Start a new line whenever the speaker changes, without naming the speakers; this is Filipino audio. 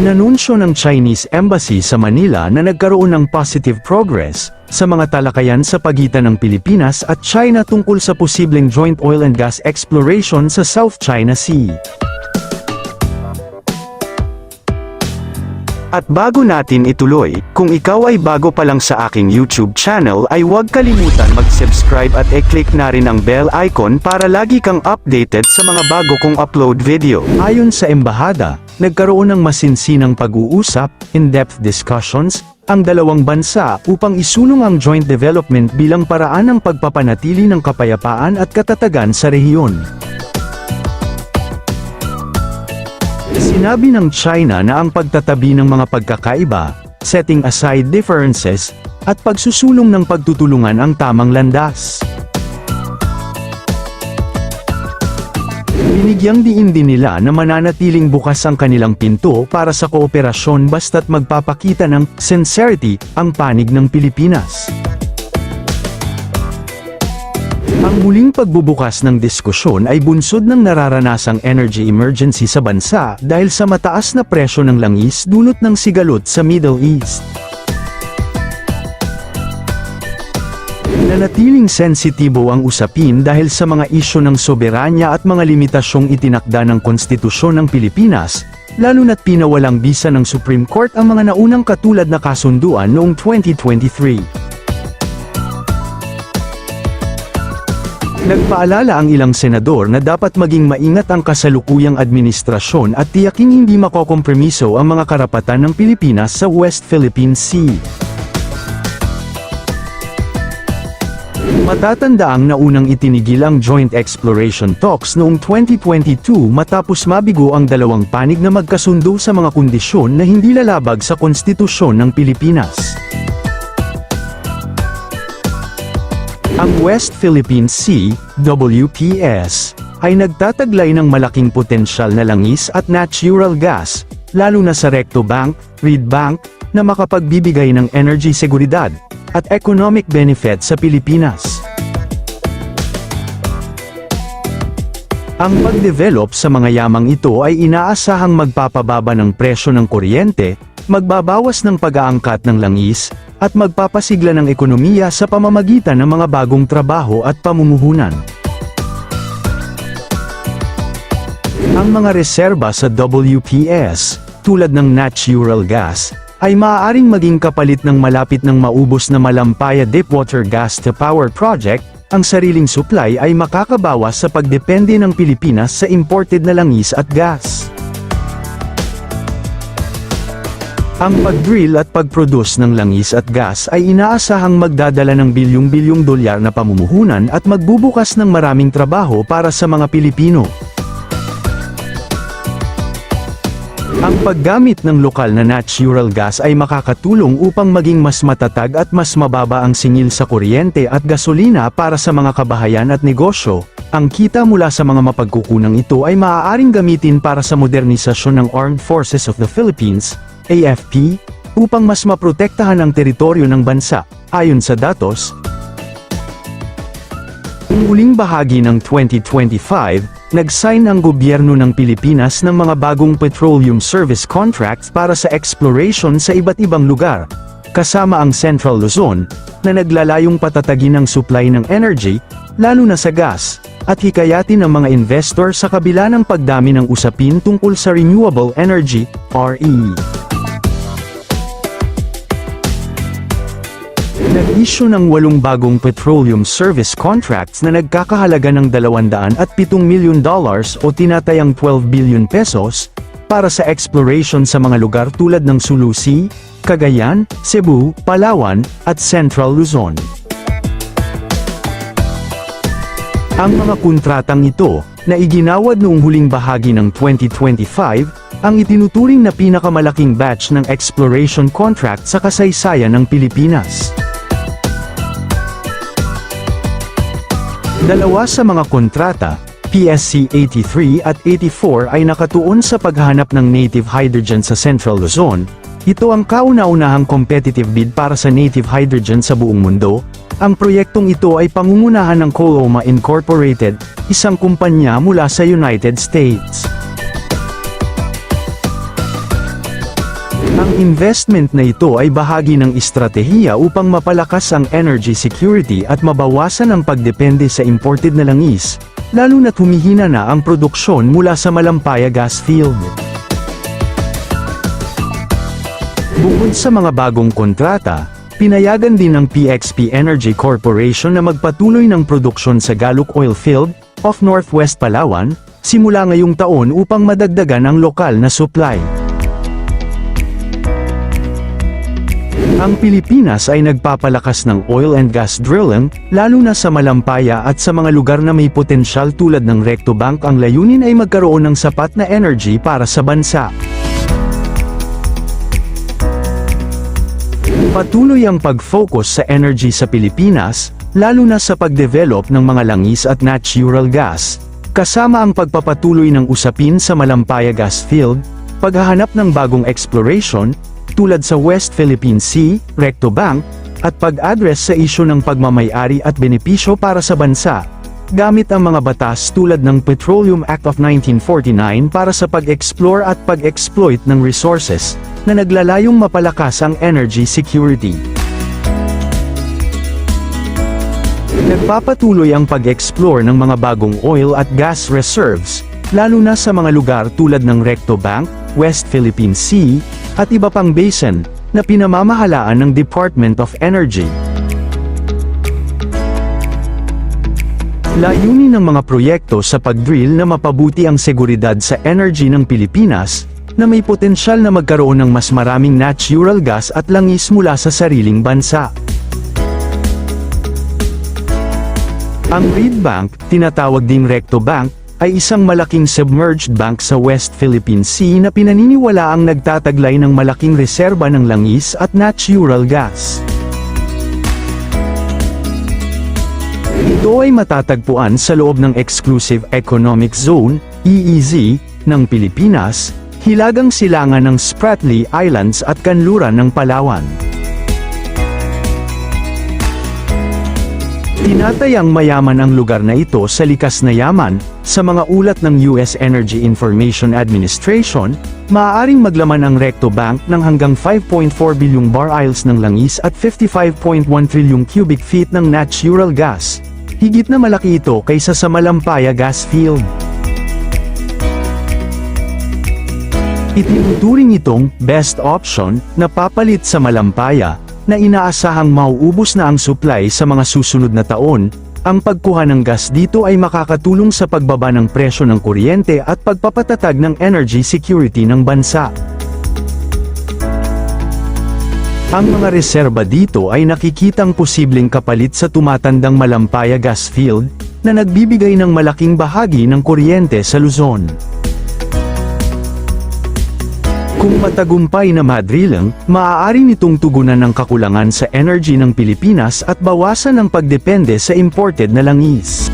Inanunsyo ng Chinese Embassy sa Manila na nagkaroon ng positive progress sa mga talakayan sa pagitan ng Pilipinas at China tungkol sa posibleng joint oil and gas exploration sa South China Sea. At bago natin ituloy, kung ikaw ay bago pa lang sa aking YouTube channel ay huwag kalimutan mag-subscribe at i-click na rin ang bell icon para lagi kang updated sa mga bago kong upload video. Ayon sa embahada, nagkaroon ng masinsinang pag-uusap, in-depth discussions, ang dalawang bansa upang isulong ang joint development bilang paraan ng pagpapanatili ng kapayapaan at katatagan sa rehiyon. Sinabi ng China na ang pagtatabi ng mga pagkakaiba, setting aside differences, at pagsusulong ng pagtutulungan ang tamang landas. Binigyang diin din nila na mananatiling bukas ang kanilang pinto para sa kooperasyon basta't magpapakita ng sincerity ang panig ng Pilipinas. Ang muling pagbubukas ng diskusyon ay bunsod ng nararanasang energy emergency sa bansa dahil sa mataas na presyo ng langis dulot ng sigalot sa Middle East. Nanatiling sensitibo ang usapin dahil sa mga isyu ng soberanya at mga limitasyong itinakda ng konstitusyon ng Pilipinas, lalo na't pinawalang bisa ng Supreme Court ang mga naunang katulad na kasunduan noong 2023. Nagpaalala ang ilang senador na dapat maging maingat ang kasalukuyang administrasyon at tiyaking hindi makokompromiso ang mga karapatan ng Pilipinas sa West Philippine Sea. Matatandaang naunang itinigil ang joint exploration talks noong 2022 matapos mabigo ang dalawang panig na magkasundo sa mga kondisyon na hindi lalabag sa konstitusyon ng Pilipinas. Ang West Philippine Sea, WPS, ay nagtataglay ng malaking potensyal na langis at natural gas, lalo na sa Recto Bank, Reed Bank, na makapagbibigay ng energy seguridad at economic benefit sa Pilipinas. Ang pagdevelop sa mga yamang ito ay inaasahang magpapababa ng presyo ng kuryente, magbabawas ng pag-aangkat ng langis, at magpapasigla ng ekonomiya sa pamamagitan ng mga bagong trabaho at pamumuhunan. Ang mga reserba sa WPS, tulad ng natural gas, ay maaaring maging kapalit ng malapit ng maubos na Malampaya Deepwater Gas to Power Project. Ang sariling supply ay makakabawas sa pagdepende ng Pilipinas sa imported na langis at gas. Ang pag-drill at pag-produce ng langis at gas ay inaasahang magdadala ng bilyong-bilyong dolyar na pamumuhunan at magbubukas ng maraming trabaho para sa mga Pilipino. Ang paggamit ng lokal na natural gas ay makakatulong upang maging mas matatag at mas mababa ang singil sa kuryente at gasolina para sa mga kabahayan at negosyo. Ang kita mula sa mga mapagkukunang ito ay maaaring gamitin para sa modernisasyon ng Armed Forces of the Philippines, AFP, upang mas maprotektahan ang teritoryo ng bansa. Ayon sa datos, noong huling bahagi ng 2025, nag-sign ang gobyerno ng Pilipinas ng mga bagong petroleum service contracts para sa exploration sa iba't ibang lugar, kasama ang Central Luzon, na naglalayong patatagin ang supply ng energy, lalo na sa gas, at hikayatin ang mga investor sa kabila ng pagdami ng usapin tungkol sa renewable energy, RE. Nag-issue ng 8 bagong petroleum service contracts na nagkakahalaga ng $207 million o tinatayang 12 billion pesos, para sa exploration sa mga lugar tulad ng Sulu Sea, Cagayan, Cebu, Palawan, at Central Luzon. Ang mga kontratang ito, na iginawad noong huling bahagi ng 2025, ang itinuturing na pinakamalaking batch ng exploration contract sa kasaysayan ng Pilipinas. Dalawa sa mga kontrata, PSC 83 at 84 ay nakatuon sa paghahanap ng native hydrogen sa Central Luzon. Ito ang kauna-unahang competitive bid para sa native hydrogen sa buong mundo. Ang proyektong ito ay pangungunahan ng Coloma Incorporated, isang kumpanya mula sa United States. Ang investment na ito ay bahagi ng estratehiya upang mapalakas ang energy security at mabawasan ang pagdepende sa imported na langis, lalo na't humihina na ang produksyon mula sa Malampaya gas field. Bukod sa mga bagong kontrata, pinayagan din ng PXP Energy Corporation na magpatuloy ng produksyon sa Gallup Oil Field, off Northwest Palawan, simula ngayong taon upang madagdagan ang lokal na supply. Ang Pilipinas ay nagpapalakas ng oil and gas drilling, lalo na sa Malampaya at sa mga lugar na may potensyal tulad ng Recto Bank. Ang layunin ay magkaroon ng sapat na energy para sa bansa. Patuloy ang pag-focus sa energy sa Pilipinas, lalo na sa pag-develop ng mga langis at natural gas, kasama ang pagpapatuloy ng usapin sa Malampaya gas field, paghahanap ng bagong exploration, tulad sa West Philippine Sea, Recto Bank, at pag-address sa isyu ng pagmamay-ari at benepisyo para sa bansa, gamit ang mga batas tulad ng Petroleum Act of 1949 para sa pag-explore at pag-exploit ng resources, na naglalayong mapalakas ang energy security. Nagpapatuloy ang pag-explore ng mga bagong oil at gas reserves, lalo na sa mga lugar tulad ng Recto Bank, West Philippine Sea, at iba pang basin, na pinamamahalaan ng Department of Energy. Layunin ng mga proyekto sa pag-drill na mapabuti ang seguridad sa energy ng Pilipinas, na may potensyal na magkaroon ng mas maraming natural gas at langis mula sa sariling bansa. Ang Reed Bank, tinatawag ding Recto Bank, ay isang malaking submerged bank sa West Philippine Sea na pinaniniwalaang nagtataglay ng malaking reserba ng langis at natural gas. Ito ay matatagpuan sa loob ng Exclusive Economic Zone, EEZ, ng Pilipinas, hilagang silangan ng Spratly Islands at kanluran ng Palawan. Tinatayang mayaman ang lugar na ito sa likas na yaman. Sa mga ulat ng US Energy Information Administration, maaaring maglaman ang Recto Bank ng hanggang 5.4 bilyong barrels ng langis at 55.1 trilyong cubic feet ng natural gas. Higit na malaki ito kaysa sa Malampaya gas field. Itinuturing itong best option na papalit sa Malampaya, na inaasahang mauubos na ang supply sa mga susunod na taon. Ang pagkuha ng gas dito ay makakatulong sa pagbaba ng presyo ng kuryente at pagpapatatag ng energy security ng bansa. Ang mga reserba dito ay nakikitang posibleng kapalit sa tumatandang Malampaya gas field, na nagbibigay ng malaking bahagi ng kuryente sa Luzon. Kung matagumpay na madrilling, maaari nitong tugunan ng kakulangan sa energy ng Pilipinas at bawasan ang pagdepende sa imported na langis.